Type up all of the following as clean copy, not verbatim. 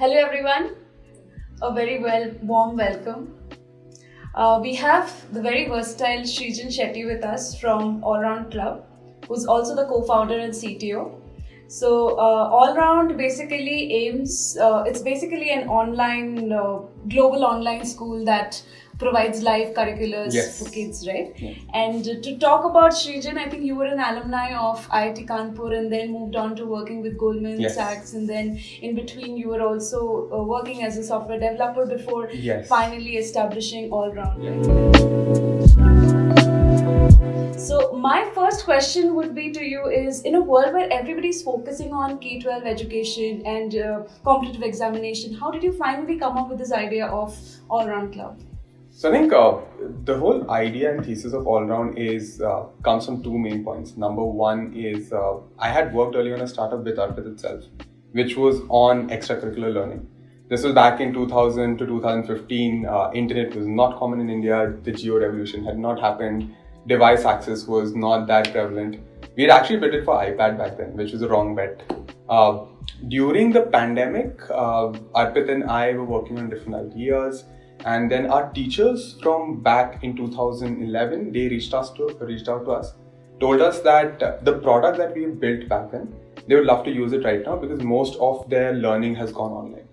Hello everyone, a very warm welcome. We have the very versatile Srijan Shetty with us from Allround Club, who's also the co-founder and CTO. So Allround basically it's basically an online, global online school that provides live curriculars for kids, right? Yes. And to talk about Srijan, I think you were an alumni of IIT Kanpur and then moved on to working with Goldman Sachs, and then in between you were also working as a software developer before finally establishing Allround. So my first question would be to you is, in a world where everybody's focusing on K-12 education and competitive examination, how did you finally come up with this idea of Allround Club? So I think the whole idea and thesis of Allround is comes from two main points. Number one is I had worked earlier on a startup with Arpit itself, which was on extracurricular learning. This was back in 2000 to 2015. Internet was not common in India. The geo revolution had not happened. Device access was not that prevalent. We had actually built it for iPad back then, which was a wrong bet. During the pandemic, Arpit and I were working on different ideas. And then our teachers from back in 2011, they reached out to us, told us that the product that we built back then, they would love to use it right now because most of their learning has gone online.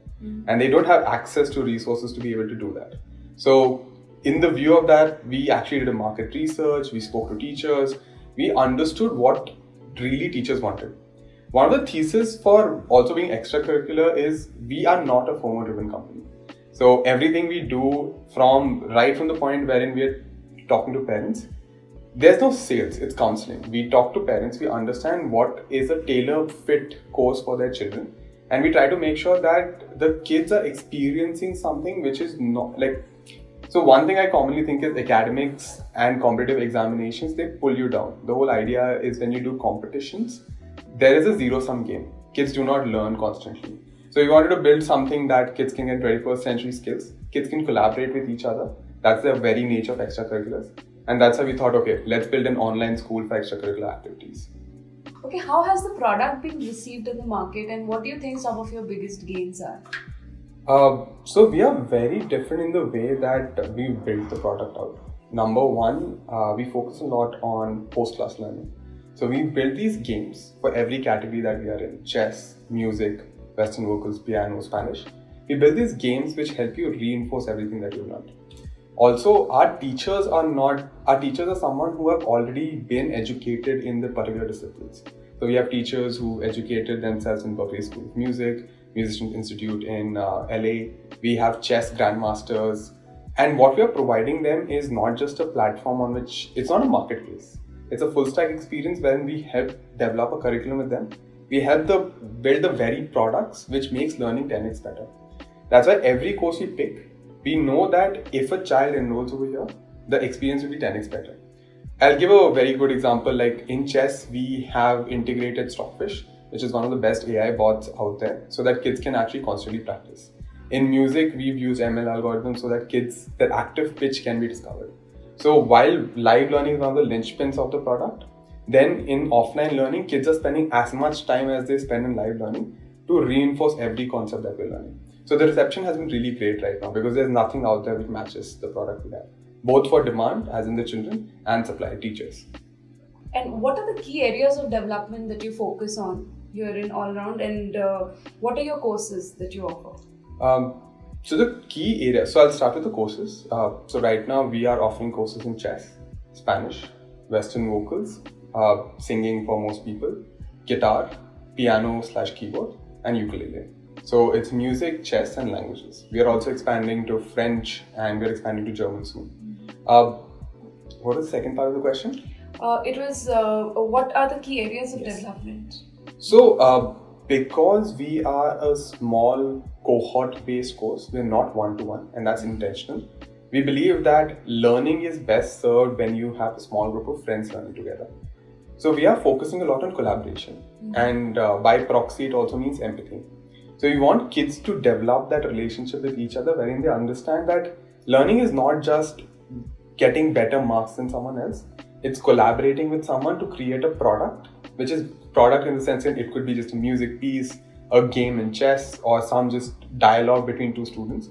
And they don't have access to resources to be able to do that. So in the view of that, we actually did a market research, we spoke to teachers, we understood what really teachers wanted. One of the theses for also being extracurricular is we are not a FOMO-driven company. So everything we do right from the point wherein we are talking to parents, there's no sales, it's counseling. We talk to parents, we understand what is a tailor-fit course for their children, and we try to make sure that the kids are experiencing something which is not like. So one thing I commonly think is academics and competitive examinations, they pull you down. The whole idea is when you do competitions, there is a zero-sum game. Kids do not learn constantly. So we wanted to build something that kids can get 21st century skills. Kids can collaborate with each other. That's the very nature of extracurriculars. And that's how we thought, okay, let's build an online school for extracurricular activities. Okay, how has the product been received in the market and what do you think some of your biggest gains are? So we are very different in the way that we built the product out. Number one, we focus a lot on post-class learning. So we built these games for every category that we are in: chess, music, Western vocals, piano, Spanish. We build these games which help you reinforce everything that you've learned. Also, our teachers are someone who have already been educated in the particular disciplines. So we have teachers who educated themselves in Berkeley School of Music, Musician Institute in LA. We have chess grandmasters. And what we are providing them is not just a platform on which, it's not a marketplace. It's a full stack experience wherein we help develop a curriculum with them. We help build the very products which makes learning 10x better. That's why every course we pick, we know that if a child enrolls over here, the experience will be 10x better. I'll give a very good example. Like in chess, we have integrated Stockfish, which is one of the best AI bots out there, so that kids can actually constantly practice. In music, we've used ML algorithms so that their active pitch can be discovered. So while live learning is one of the linchpins of the product, then in offline learning, kids are spending as much time as they spend in live learning to reinforce every concept that we're learning. So the reception has been really great right now because there's nothing out there which matches the product we have, both for demand, as in the children, and supply, teachers. And what are the key areas of development that you focus on here in Allround, and what are your courses that you offer? So the key areas, so I'll start with the courses. So right now we are offering courses in chess, Spanish, Western vocals, singing for most people, guitar, piano/keyboard, and ukulele. So it's music, chess, and languages. We are also expanding to French and we're expanding to German soon. What was the second part of the question? It was what are the key areas of development? So because we are a small cohort-based course, we're not one-to-one, and that's intentional. We believe that learning is best served when you have a small group of friends learning together. So we are focusing a lot on collaboration, and by proxy, it also means empathy. So we want kids to develop that relationship with each other, wherein they understand that learning is not just getting better marks than someone else. It's collaborating with someone to create a product, which is product in the sense that it could be just a music piece, a game in chess or some just dialogue between two students,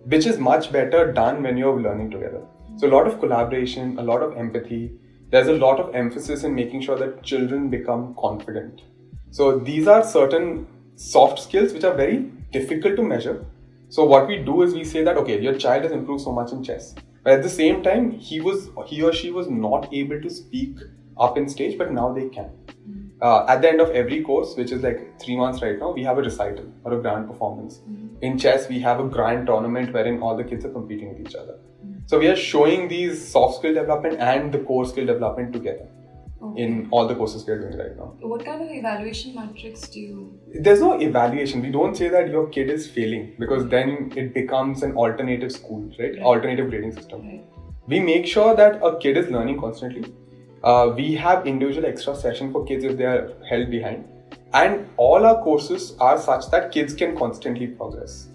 which is much better done when you're learning together. So a lot of collaboration, a lot of empathy. There's a lot of emphasis in making sure that children become confident. So these are certain soft skills which are very difficult to measure. So what we do is we say that, okay, your child has improved so much in chess. But at the same time, he or she was not able to speak up in stage, but now they can. At the end of every course, which is like 3 months right now, we have a recital or a grand performance. In chess, we have a grand tournament wherein all the kids are competing with each other. So we are showing these soft skill development and the core skill development together in all the courses we are doing right now. What kind of evaluation metrics do you? There's no evaluation. We don't say that your kid is failing because then it becomes an alternative school, right? Alternative grading system. Right. We make sure that a kid is learning constantly. We have individual extra session for kids if they are held behind. And all our courses are such that kids can constantly progress.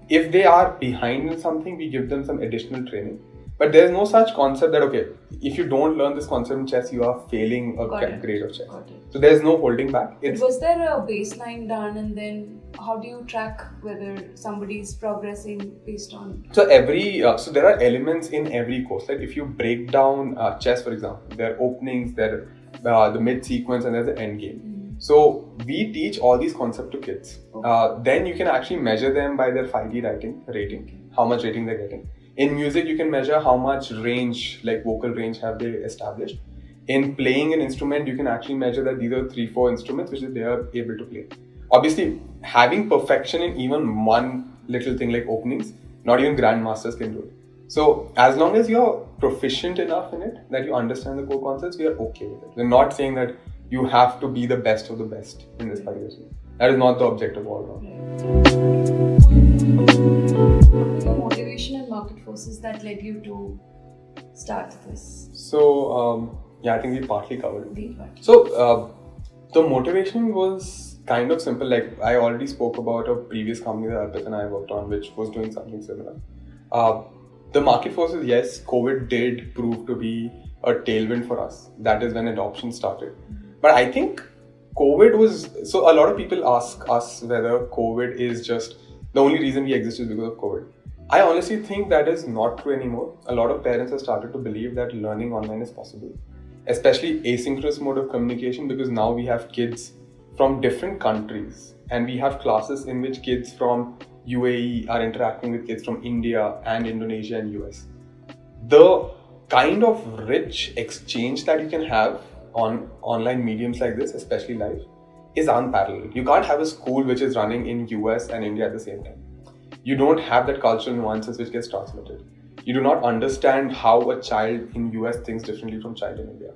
If they are behind in something, we give them some additional training. But there's no such concept that, okay, if you don't learn this concept in chess, you are failing a grade of chess. So there's no holding back. Was there a baseline done, and then how do you track whether somebody is progressing based on? So there are elements in every course. Like if you break down chess, for example, there are openings, there are the mid sequence, and there's the end game. So we teach all these concepts to kids. Then you can actually measure them by their 5D rating, how much rating they're getting. In music, you can measure how much range, like vocal range, have they established. In playing an instrument, you can actually measure that these are 3-4 instruments which they are able to play. Obviously, having perfection in even one little thing like openings, not even grandmasters can do it. So as long as you're proficient enough in it, that you understand the core concepts, we are okay with it. We're not saying that you have to be the best of the best in this particular thing. That is not the objective all around. Motivation and market forces that led you to start this? So, I think we partly covered it. So, the motivation was kind of simple. Like I already spoke about a previous company that Arpit and I worked on, which was doing something similar. The market forces, yes, COVID did prove to be a tailwind for us. That is when adoption started. But I think COVID was, so a lot of people ask us whether COVID is just the only reason we exist is because of COVID. I honestly think that is not true anymore. A lot of parents have started to believe that learning online is possible, especially asynchronous mode of communication, because now we have kids from different countries and we have classes in which kids from UAE are interacting with kids from India and Indonesia and US. The kind of rich exchange that you can have on online mediums like this, especially live, is unparalleled. You can't have a school which is running in US and India at the same time. You don't have that cultural nuances which gets transmitted. You do not understand how a child in US thinks differently from child in India.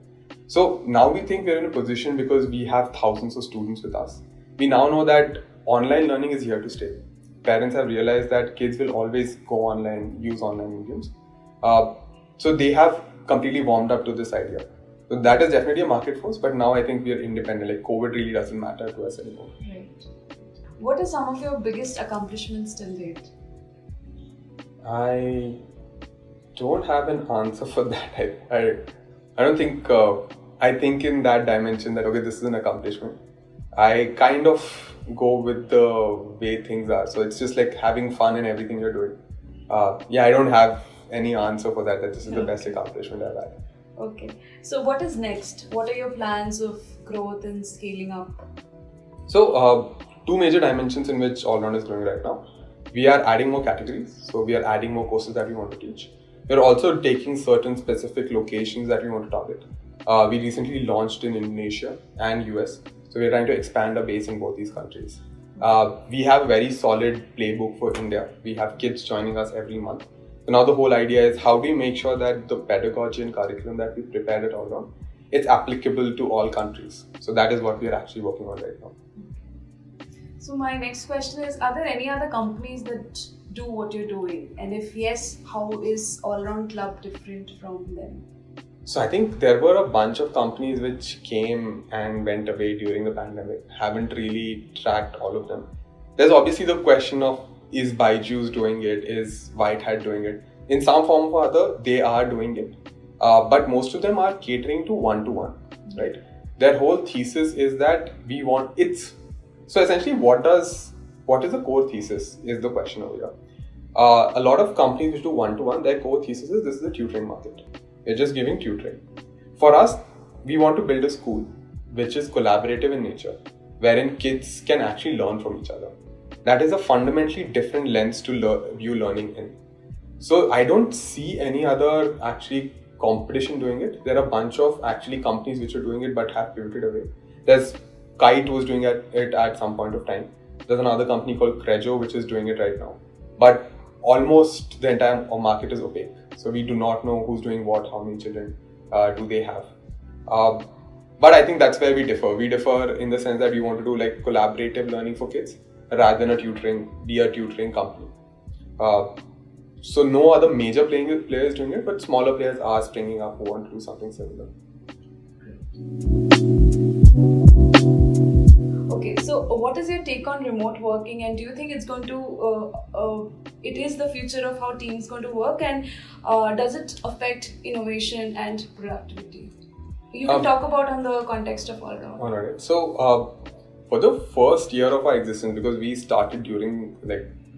So now we think we're in a position because we have thousands of students with us. We now know that online learning is here to stay. Parents have realized that kids will always go online, use online mediums. So they have completely warmed up to this idea. So that is definitely a market force, but now I think we are independent. Like COVID really doesn't matter to us anymore. Right. What are some of your biggest accomplishments till date? I don't have an answer for that. I don't think, I think in that dimension that, okay, this is an accomplishment. I kind of go with the way things are. So it's just like having fun in everything you're doing. I don't have any answer for that this is the best accomplishment I've had. Okay. So what is next? What are your plans of growth and scaling up? So, two major dimensions in which Allround is growing right now. We are adding more categories. So we are adding more courses that we want to teach. We're also taking certain specific locations that we want to target. We recently launched in Indonesia and US. So we're trying to expand our base in both these countries. We have a very solid playbook for India. We have kids joining us every month. So now the whole idea is how do we make sure that the pedagogy and curriculum that we prepared at Allround, it's applicable to all countries. So that is what we are actually working on right now. So my next question is, are there any other companies that do what you're doing? And if yes, how is Allround Club different from them? So I think there were a bunch of companies which came and went away during the pandemic. Haven't really tracked all of them. There's obviously the question of, is Byju's doing it? Is White Hat doing it? In some form or other, they are doing it. But most of them are catering to one-to-one, right? Their whole thesis is that we want So essentially, what is the core thesis is the question over here. A lot of companies which do one-to-one, their core thesis is this is a tutoring market. We're just giving tutoring. For us, we want to build a school which is collaborative in nature, wherein kids can actually learn from each other. That is a fundamentally different lens to view learning in. So I don't see any other actually competition doing it. There are a bunch of actually companies which are doing it but have pivoted away. There's Kite who's doing it at some point of time. There's another company called Crejo which is doing it right now. But almost the entire market is opaque. So we do not know who's doing what, how many children do they have. But I think that's where we differ. We differ in the sense that we want to do like collaborative learning for kids rather than be a tutoring company. So no other major players doing it, but smaller players are springing up who want to do something similar. Okay, so what is your take on remote working, and do you think it's going to, it is the future of how teams going to work, and does it affect innovation and productivity? You can talk about on the context of all-round. Alright, so for the first year of our existence, because we started during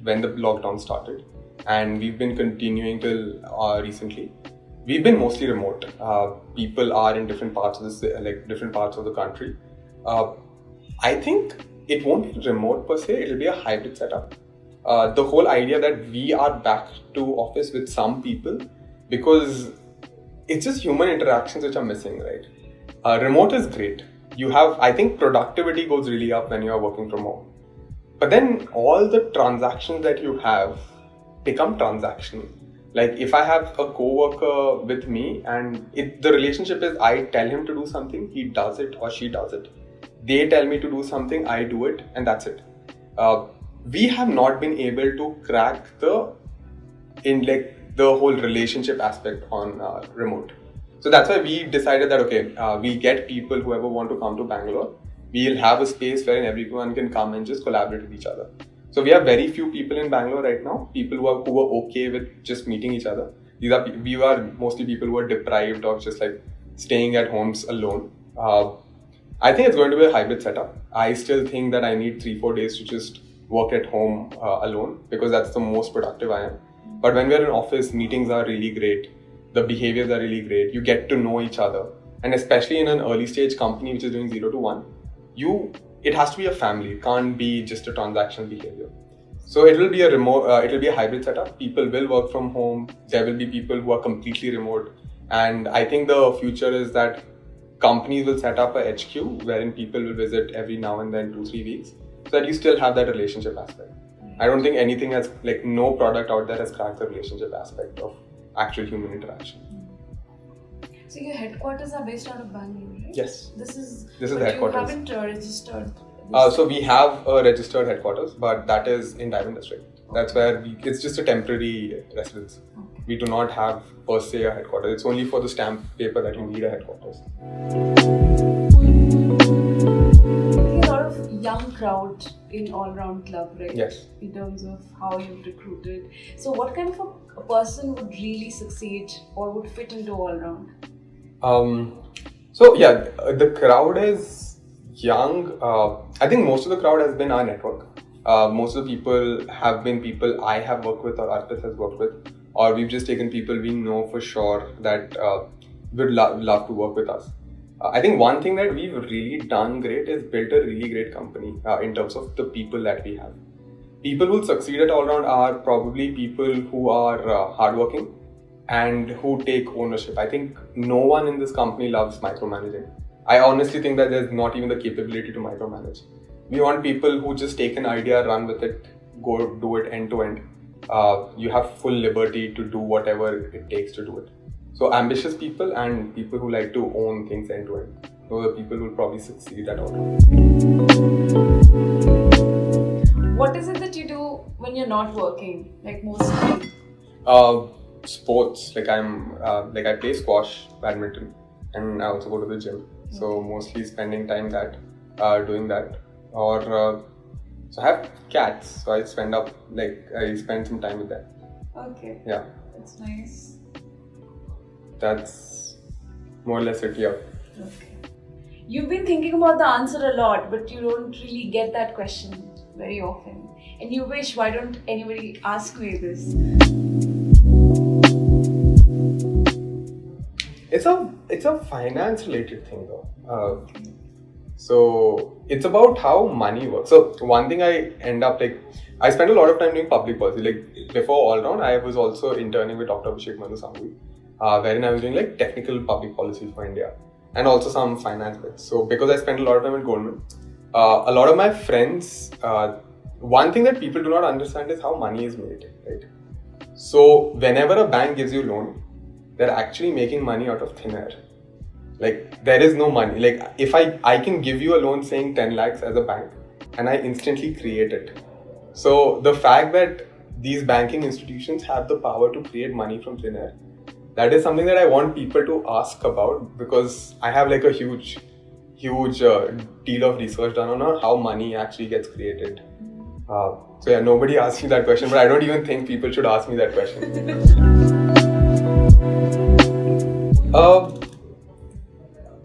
when the lockdown started, and we've been continuing till recently. We've been mostly remote. People are in different parts of the country. I think it won't be remote per se. It'll be a hybrid setup. The whole idea that we are back to office with some people, because it's just human interactions which are missing, right? Remote is great. I think productivity goes really up when you are working from home. But then all the transactions that you have become transactional. Like if I have a co-worker with me and the relationship is I tell him to do something, he does it or she does it. They tell me to do something, I do it, and that's it. We have not been able to crack the whole relationship aspect on remote. So that's why we decided that we get people whoever want to come to Bangalore. We'll have a space wherein everyone can come and just collaborate with each other. So we have very few people in Bangalore right now, people who are okay with just meeting each other. We are mostly people who are deprived of just like staying at homes alone. I think it's going to be a hybrid setup. I still think that I need 3-4 days to just work at home alone, because that's the most productive I am. But when we're in office, meetings are really great. The behaviors are really great. You get to know each other. And especially in an early stage company which is doing 0 to 1, it has to be a family. It can't be just a transactional behavior. So it will be a hybrid setup. People will work from home. There will be people who are completely remote. And I think the future is that companies will set up a HQ wherein people will visit every now and then 2-3 weeks, so that you still have that relationship aspect. I don't think anything no product out there has cracked the relationship aspect of actual human interaction. So your headquarters are based out of Bangalore, right? Yes. This is the headquarters. You haven't registered. So we have a registered headquarters, but that is in Diamond District. That's where it's just a temporary residence. Okay. We do not have per se a headquarters. It's only for the stamp paper that you need a headquarters. A lot of young crowd in all-round club, right? Yes. In terms of how you've recruited. So what kind of a person would really succeed or would fit into all-round? The crowd is young. I think most of the crowd has been our network. Most of the people have been people I have worked with or Arpit has worked with, or we've just taken people we know for sure that would love to work with us. I think one thing that we've really done great is built a really great company in terms of the people that we have. People who succeed at all-round are probably people who are hardworking and who take ownership. I think no one in this company loves micromanaging. I honestly think that there's not even the capability to micromanage. We want people who just take an idea, run with it, go do it end to end. You have full liberty to do whatever it takes to do it. So ambitious people and people who like to own things end to end. Those are people who will probably succeed at all. What is it that you do when you're not working, like mostly? Sports. I play squash, badminton, and I also go to the gym. So mostly spending time doing that. Or so I have cats, so I spend some time with them. Okay. Yeah. That's nice. That's more or less it, yeah. Okay. You've been thinking about the answer a lot, but you don't really get that question very often. And you wish, why don't anybody ask me this? It's a finance related thing though. So it's about how money works. So one thing I end up I spent a lot of time doing public policy. Like before All Round, I was also interning with Dr. Abhishek Manu Sangui, wherein I was doing like technical public policy for India and also some finance bits. So because I spent a lot of time at Goldman, a lot of my friends, one thing that people do not understand is how money is made, right? So whenever a bank gives you a loan, they're actually making money out of thin air. Like there is no money. Like if I can give you a loan saying 10 lakhs as a bank and I instantly create it. So the fact that these banking institutions have the power to create money from thin air, that is something that I want people to ask about, because I have like a huge deal of research done on how money actually gets created. So yeah, nobody asked me that question, but I don't even think people should ask me that question.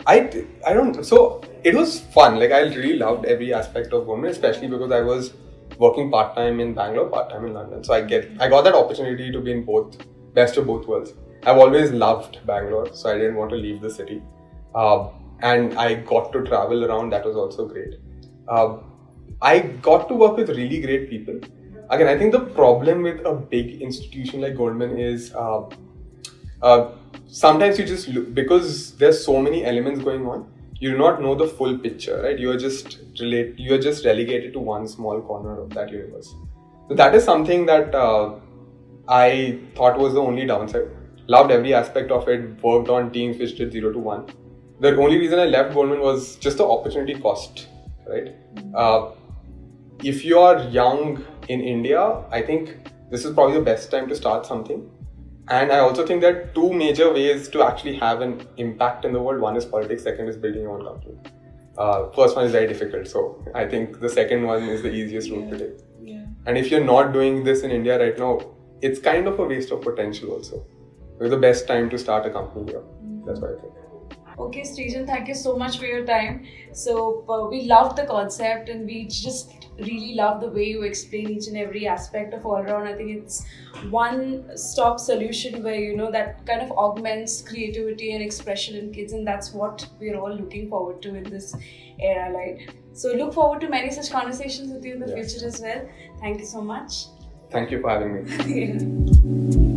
I don't. So it was fun. Like I really loved every aspect of Goldman, especially because I was working part time in Bangalore, part time in London. So I got that opportunity to be in both, best of both worlds. I've always loved Bangalore, so I didn't want to leave the city. And I got to travel around. That was also great. I got to work with really great people. Again, I think the problem with a big institution like Goldman is sometimes you just look, because there's so many elements going on, you do not know the full picture, right? You are just relegated to one small corner of that universe. So that is something that I thought was the only downside. Loved every aspect of it, worked on teams which did 0 to 1. The only reason I left Goldman was just the opportunity cost, right? If you are young in India, I think this is probably the best time to start something. And I also think that two major ways to actually have an impact in the world. One is politics, second is building your own company. First one is very difficult. So I think the second one is the easiest route to take. Yeah. And if you're not doing this in India right now, it's kind of a waste of potential also. It's the best time to start a company here. That's what I think. Okay, Srijan, thank you so much for your time. So we loved the concept and we just really love the way you explain each and every aspect of all around. I think it's one-stop solution where, that kind of augments creativity and expression in kids, and that's what we're all looking forward to in this era, right? So look forward to many such conversations with you in the future as well. Thank you so much. Thank you for having me.